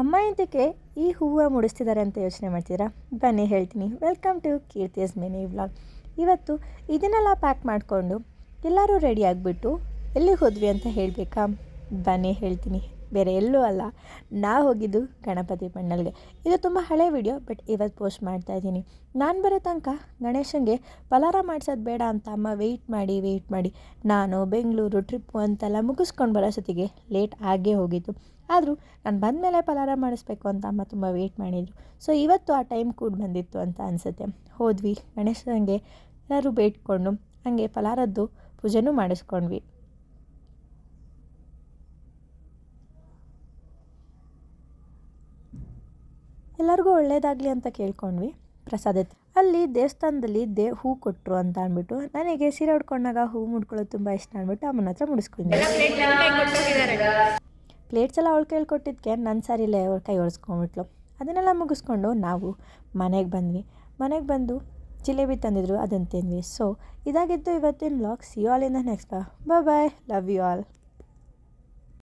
ಅಮ್ಮ ಎಂತಕ್ಕೆ ಈ ಹೂವು ಮುಡಿಸ್ತಿದ್ದಾರೆ ಅಂತ ಯೋಚನೆ ಮಾಡ್ತೀರಾ? ಬನ್ನಿ ಹೇಳ್ತೀನಿ. Welcome to Keerthi's mini vlog. ಇವತ್ತು ಇದನ್ನೆಲ್ಲ ಪ್ಯಾಕ್ ಮಾಡಿಕೊಂಡು ಎಲ್ಲರೂ ರೆಡಿ ಆಗಿಬಿಟ್ಟು ಎಲ್ಲಿಗೆ ಹೋದ್ವಿ ಅಂತ ಹೇಳಬೇಕಾ? ಬನ್ನಿ ಹೇಳ್ತೀನಿ. ಬೇರೆ ಎಲ್ಲೂ ಅಲ್ಲ, ನಾವು ಹೋಗಿದ್ದು ಗಣಪತಿ ಪಂಡಲ್ಗೆ. ಇದು ತುಂಬ ಹಳೆ ವಿಡಿಯೋ, ಬಟ್ ಇವತ್ತು ಪೋಸ್ಟ್ ಮಾಡ್ತಾ ಇದ್ದೀನಿ. ನಾನು ಬರೋ ತನಕ ಗಣೇಶನಿಗೆ ಪಲಾರ ಮಾಡಿಸೋದು ಬೇಡ ಅಂತ ಅಮ್ಮ ವೆಯ್ಟ್ ಮಾಡಿ ನಾನು ಬೆಂಗಳೂರು ಟ್ರಿಪ್ಪು ಅಂತೆಲ್ಲ ಮುಗಿಸ್ಕೊಂಡು ಬರೋಸತಿಗೆ ಲೇಟ್ ಆಗೇ ಹೋಗಿತ್ತು. ಆದರೂ ನಾನು ಬಂದಮೇಲೆ ಪಲಾರ ಮಾಡಿಸ್ಬೇಕು ಅಂತ ಅಮ್ಮ ತುಂಬ ವೆಯ್ಟ್ ಮಾಡಿದರು. ಸೊ ಇವತ್ತು ಆ ಟೈಮ್ ಕೂಡ ಬಂದಿತ್ತು ಅಂತ ಅನಿಸುತ್ತೆ. ಹೋದ್ವಿ ಗಣೇಶನಿಗೆ ಎಲ್ಲರೂ ಬೇಡ್ಕೊಂಡು ಹಾಗೆ ಪಲಾರದ್ದು ಪೂಜೆನೂ ಮಾಡಿಸ್ಕೊಂಡ್ವಿ. ಎಲ್ಲರಿಗೂ ಒಳ್ಳೇದಾಗಲಿ ಅಂತ ಕೇಳ್ಕೊಂಡ್ವಿ. ಪ್ರಸಾದ ಅಲ್ಲಿ ದೇವಸ್ಥಾನದಲ್ಲಿ ಹೂ ಕೊಟ್ಟರು ಅಂತ ಅಂದ್ಬಿಟ್ಟು ನನಗೆ ಸೀರೆ ಉಡ್ಕೊಂಡಾಗ ಹೂ ಮುಡ್ಕೊಳ್ಳೋದು ತುಂಬ ಇಷ್ಟ ಅಂದ್ಬಿಟ್ಟು ಅಮ್ಮನ ಹತ್ರ ಮುಡಿಸ್ಕೊಂಡ್ವಿ. ಪ್ಲೇಟ್ಸ್ ಎಲ್ಲ ಅವಳು ಕೇಳ್ಕೊಟ್ಟಿದ್ದಕ್ಕೆ ನನ್ನ ಸಾರಿಲೇ ಅವ್ರ ಕೈ ಒರೆಸ್ಕೊಂಡ್ಬಿಟ್ಲು. ಅದನ್ನೆಲ್ಲ ಮುಗಿಸ್ಕೊಂಡು ನಾವು ಮನೆಗೆ ಬಂದು ಜಿಲೇಬಿ ತಂದಿದ್ರು, ಅದನ್ನು ತಿಂದ್ವಿ. ಸೊ ಇದಾಗಿತ್ತು ಇವತ್ತಿನ vlog. See you all in the next. Bye, love you all.